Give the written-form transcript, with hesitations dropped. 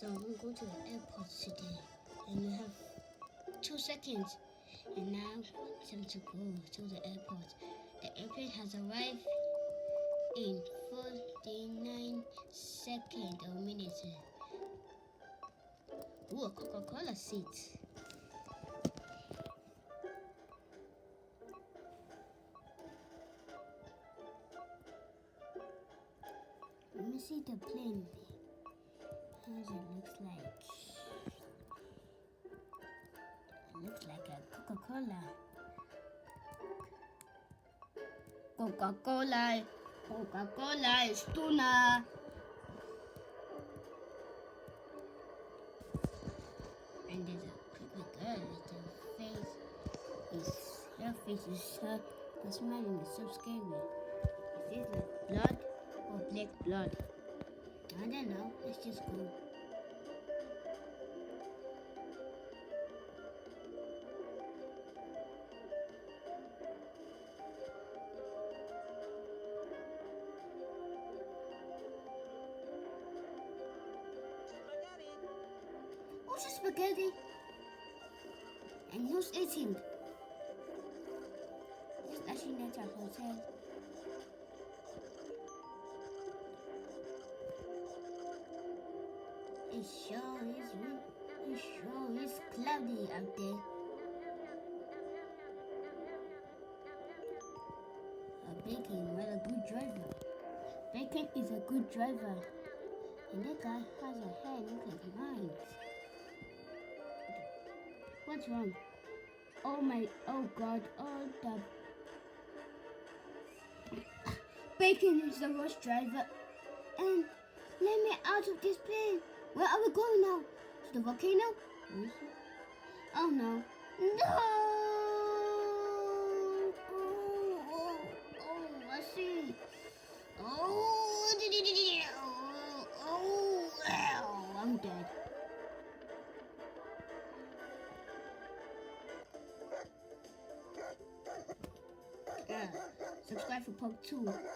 So I'm going to the airport today, and you have 2 seconds. And now it's time to go to the airport. The airplane has arrived in 49 seconds or minutes. Ooh, a Coca-Cola seat. Let me see the plane. How does it look like? It looks like a Coca-Cola. Coca-Cola. Coca-Cola is tuna. And there's a pretty girl. Her face is her smiling is so scary. Is this like blood or black blood? I don't know. Let's just go. What's the spaghetti? And who's eating? It's actually not a hotel. It sure is cloudy out there. Bacon, what a good driver. Bacon is a good driver. And that guy has a head look like mine. What's wrong? Oh God, Bacon is the worst driver. And let me out of this plane. Where are we going now? To the volcano? Oh no. No! I see. I'm dead. Subscribe for part 2.